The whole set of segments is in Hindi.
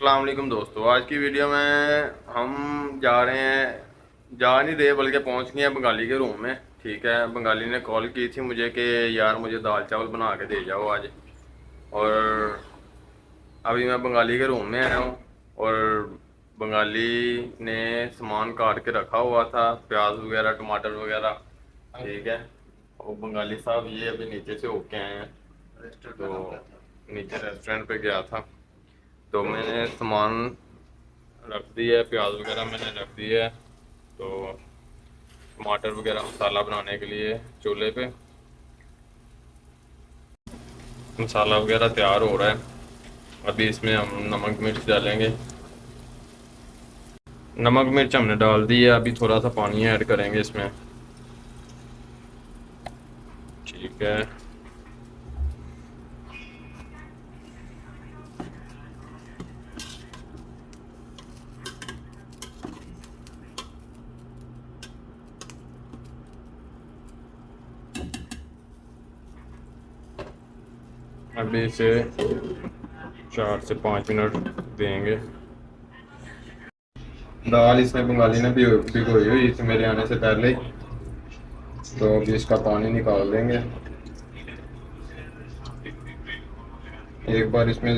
अस्सलाम वालेकुम दोस्तों। आज की वीडियो में हम जा रहे हैं, जा नहीं रहे बल्कि पहुंच गए हैं बंगाली के रूम में। ठीक है, बंगाली ने कॉल की थी मुझे कि यार मुझे दाल चावल बना के दे जाओ आज। और अभी मैं बंगाली के रूम में आया हूँ और बंगाली ने सामान काट के रखा हुआ था, प्याज वगैरह टमाटर वगैरह। ठीक है, और बंगाली साहब ये अभी नीचे से होके आए हैं, तो नीचे रेस्टोरेंट पे गया था। तो मैंने सामान रख दिया है, प्याज वगैरह मैंने रख दिया है। तो टमाटर वगैरह मसाला बनाने के लिए चूल्हे पे मसाला वगैरह तैयार हो रहा है। अभी इसमें हम नमक मिर्च डालेंगे। नमक मिर्च हमने डाल दी है, अभी थोड़ा सा पानी ऐड करेंगे इसमें। ठीक है, अभी इसे 4 से 5 मिनट देंगे। दाल इसमें बंगाली ने भी भिगोई हुई थी मेरे आने से पहले ही, तो अभी इसका पानी निकाल देंगे। एक बार इसमें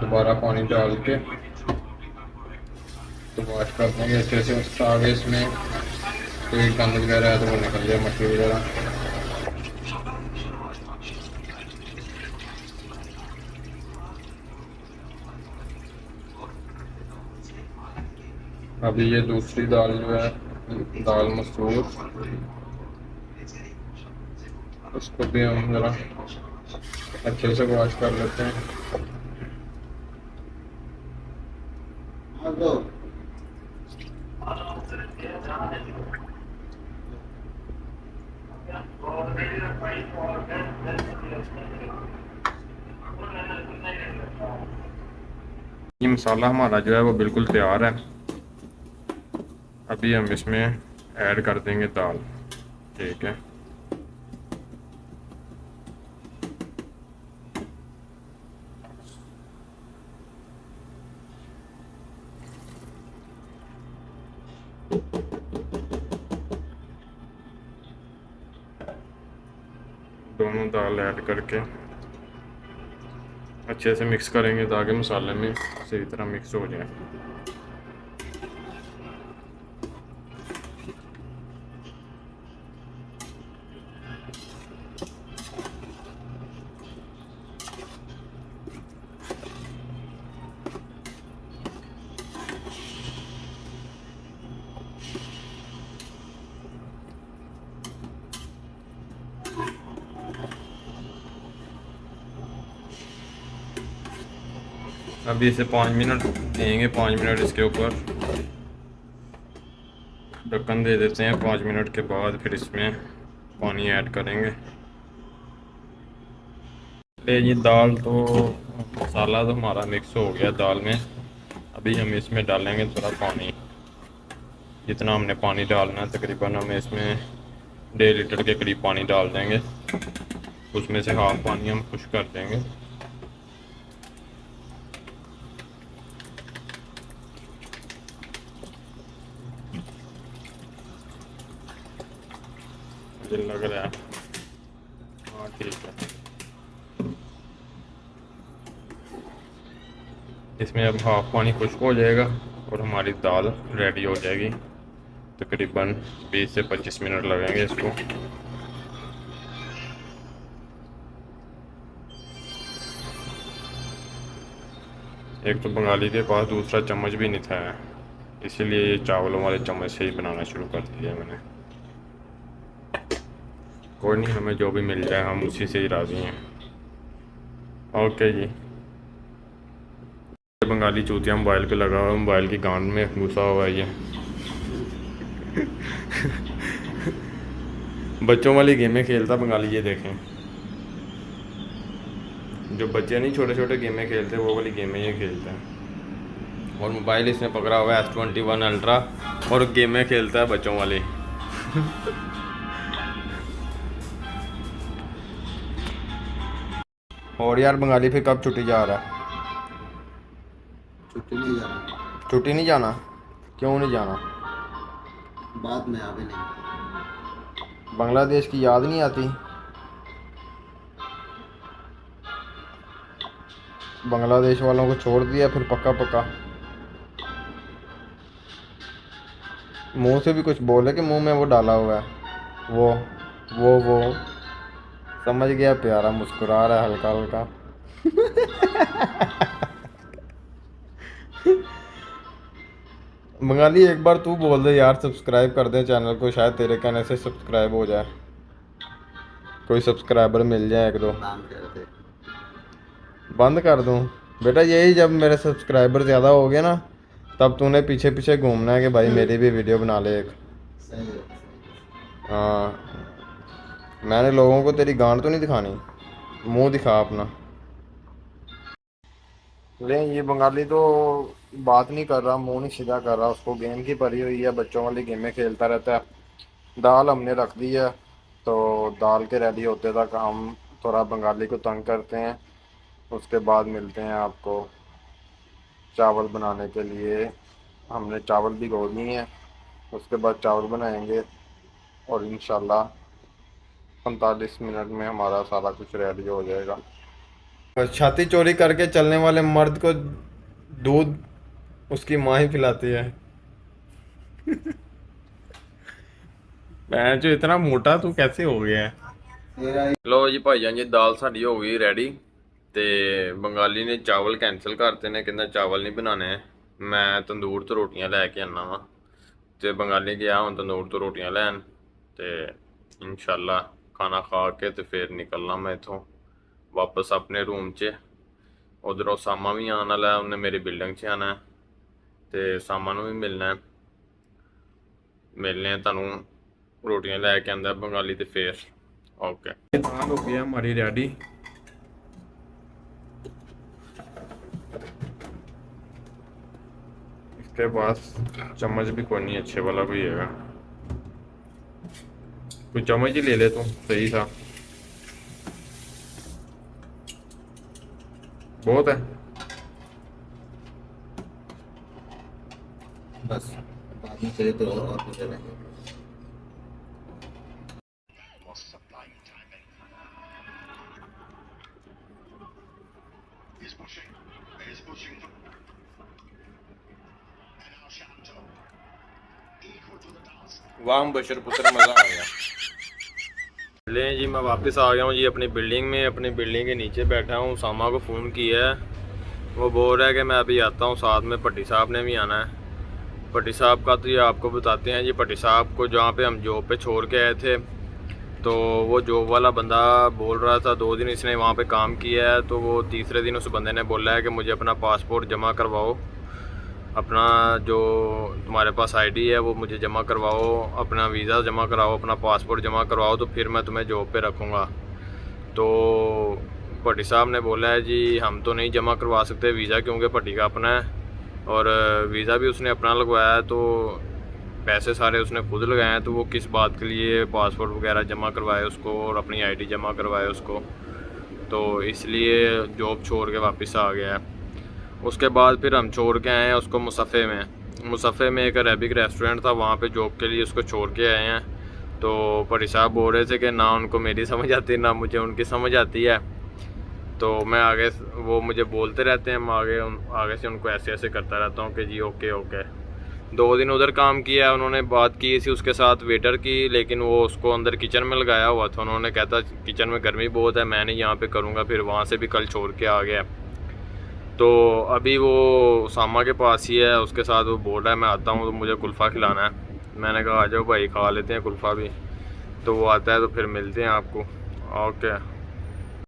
दोबारा पानी डाल के तो वॉश कर देंगे अच्छे से। उसका आगे इसमें कोई गंद वगैरह है तो वो निकल जाए, मट्टी वगैरह। अभी ये दूसरी दाल जो है, दाल मसूर, उसको भी हम ज़रा अच्छे से वॉश कर लेते हैं। ये मसाला हमारा जो है वो बिल्कुल तैयार है। अभी हम इसमें ऐड कर देंगे दाल। ठीक है, दोनों दाल ऐड करके अच्छे से मिक्स करेंगे ताकि मसाले में सही तरह मिक्स हो जाए। अभी इसे 5 मिनट देंगे। 5 मिनट इसके ऊपर ढक्कन दे देते हैं। 5 मिनट के बाद फिर इसमें पानी ऐड करेंगे। ये दाल तो, मसाला तो हमारा मिक्स हो गया दाल में। अभी हम इसमें डालेंगे थोड़ा पानी। जितना हमने पानी डालना है तकरीबन हम इसमें 1.5 लीटर के करीब पानी डाल देंगे। उसमें से हाफ पानी हम खुश कर देंगे। मुझे लग रहा है, हाँ ठीक है। इसमें अब हाफ पानी खुश्क हो जाएगा और हमारी दाल रेडी हो जाएगी। तकरीबन 20 से 25 मिनट लगेंगे इसको। एक तो बंगाली के पास दूसरा चम्मच भी नहीं था, इसीलिए ये चावलों वाले चम्मच से ही बनाना शुरू कर दिया मैंने। कोई नहीं, हमें जो भी मिल जाए हम उसी से ही राज़ी हैं। ओके जी। बंगाली चूतिया मोबाइल पे लगा हुआ है, मोबाइल की गांड में घुसा हुआ है ये। बच्चों वाली गेमें खेलता बंगाली, ये देखें। जो बच्चे नहीं छोटे छोटे गेमें खेलते वो वाली गेमें ये खेलता है। और मोबाइल इसने पकड़ा हुआ है S21 अल्ट्रा और गेमें खेलता है बच्चों वाली। और यार बंगाली फिर कब छुट्टी जा रहा है? छुट्टी नहीं जाना। छुट्टी नहीं जाना? क्यों नहीं जाना? बाद में अभी नहीं। बांग्लादेश की याद नहीं आती? बांग्लादेश वालों को छोड़ दिया फिर पक्का पक्का? मुंह से भी कुछ बोले कि मुंह में वो डाला हुआ है? वो समझ गया, प्यारा मुस्कुरा रहा है हल्का हल्का। बंगाली एक बार तू बोल दे यार, सब्सक्राइब कर दे चैनल को, शायद तेरे कहने से सब्सक्राइब हो जाए, कोई सब्सक्राइबर मिल जाए एक दो। नाम कह रहे थे। बंद कर दूं? बेटा यही, जब मेरे सब्सक्राइबर ज़्यादा हो गए ना, तब तूने पीछे पीछे घूमना है कि भाई मेरी भी वीडियो बना ले एक। सही है, सही हाँ, मैंने लोगों को तेरी गांड तो नहीं दिखानी, मुंह दिखा अपना। ले ये बंगाली तो बात नहीं कर रहा, मुंह नहीं सीधा कर रहा, उसको गेम की पड़ी हुई है, बच्चों वाली गेमें खेलता रहता है। दाल हमने रख दी है, तो दाल के रेडी होते तक हम थोड़ा बंगाली को तंग करते हैं। उसके बाद मिलते हैं आपको चावल बनाने के लिए। हमने चावल भिगो लिए हैं, उसके बाद चावल बनाएंगे और इंशाल्लाह 45 मिनट में हमारा सारा कुछ रेडी हो जाएगा। बस छाती चोरी करके चलने वाले मर्द को दूध उसकी माँ ही पिलाती है। मैं जो इतना मोटा तू कैसे हो गया है? तेरा ही। ਲਓ ਜੀ ਭਾਈਜਾਨ ਜੀ, ਦਾਲ ਸਾਡੀ ਹੋ ਗਈ ਰੈਡੀ। ਤੇ ਬੰਗਾਲੀ ਨੇ ਚਾਵਲ ਕੈਂਸਲ ਕਰਤੇ ਨੇ, ਕਹਿੰਦਾ ਚਾਵਲ ਨਹੀਂ ਬਣਾਣੇ, ਮੈਂ ਤੰਦੂਰ ਤੋਂ ਰੋਟੀਆਂ ਲੈ ਕੇ ਆਣਾ ਵਾ। ਤੇ ਬੰਗਾਲੀ ਗਿਆ ਹੁਣ ਤੰਦੂਰ ਤੋਂ ਰੋਟੀਆਂ ਲੈਣ, ਤੇ ਇਨਸ਼ਾਅੱਲਾ ਖਾਣਾ ਖਾ ਕੇ ਤੇ ਫਿਰ ਨਿਕਲਣਾ ਮੈਂ ਇੱਥੋਂ ਵਾਪਸ ਆਪਣੇ ਰੂਮ 'ਚ। ਉਧਰੋਂ ਸਾਮਾ ਵੀ ਆਉਣ ਵਾਲਾ, ਉਹਨੇ ਮੇਰੀ ਬਿਲਡਿੰਗ 'ਚ ਆਣਾ ਤੇ ਸਾਮਾ ਨੂੰ ਵੀ ਮਿਲਣਾ। मिलने ਤੁਹਾਨੂੰ रोटियां लेके आंदा बंगाली ਤੇ फिर ओके। दाल हो गया हमारी रेडी। इसके पास चम्मच भी कोई नहीं अच्छे वाला कोई है, कोई चम्मच ही ले ले तू, सही था, बहुत है। बस बाद में चाहिए तो और कुछ लेंगे। वाह बशर पुत्र, मज़ा आ गया। ले जी मैं वापस आ गया हूँ जी अपनी बिल्डिंग में। अपनी बिल्डिंग के नीचे बैठा हूँ, सामा को फ़ोन किया है, वो बोल रहा है कि मैं अभी आता हूँ, साथ में भट्टी साहब ने भी आना है। भट्टी साहब का तो ये आपको बताते हैं जी। भट्टी साहब को जहाँ पे हम जॉब पे छोड़ के आए थे, तो वो जॉब वाला बंदा बोल रहा था 2 दिन इसने वहाँ पे काम किया है, तो वो तीसरे दिन उस बंदे ने बोला है कि मुझे अपना पासपोर्ट जमा करवाओ, अपना जो तुम्हारे पास आईडी है वो मुझे जमा करवाओ, अपना वीज़ा जमा कराओ, अपना पासपोर्ट जमा करवाओ, तो फिर मैं तुम्हें जॉब पे रखूँगा। तो भट्टी साहब ने बोला है जी हम तो नहीं जमा करवा सकते वीज़ा, क्योंकि भट्टी का अपना है और वीज़ा भी उसने अपना लगवाया है, तो पैसे सारे उसने खुद लगाए हैं, तो वो किस बात के लिए पासपोर्ट वगैरह जमा करवाए उसको और अपनी आईडी जमा करवाए उसको, तो इसलिए जॉब छोड़ के वापस आ गया है। उसके बाद फिर हम छोड़ के आए हैं उसको मुसफ़े में। मुसफ़े में एक अरेबिक रेस्टोरेंट था, वहाँ पे जॉब के लिए उसको छोड़ के आए हैं। तो भट्टी साहब बोल रहे थे कि ना उनको मेरी समझ आती ना मुझे उनकी समझ आती है, तो मैं आगे, वो मुझे बोलते रहते हैं, मैं आगे से उनको ऐसे ऐसे करता रहता हूँ कि जी ओके ओके। 2 दिन उधर काम किया, उन्होंने बात की थी उसके साथ वेटर की, लेकिन वो उसको अंदर किचन में लगाया हुआ था। उन्होंने कहता किचन में गर्मी बहुत है, मैं नहीं यहाँ पे करूँगा, फिर वहाँ से भी कल छोड़ के आ गया। तो अभी वो सामा के पास ही है, उसके साथ वो बोल रहा है मैं आता हूँ तो मुझे कुल्फ़ा खिलाना है। मैंने कहा आ जाओ भाई खा लेते हैं कुल्फ़ा भी। तो वो आता है तो फिर मिलते हैं आपको। ओके।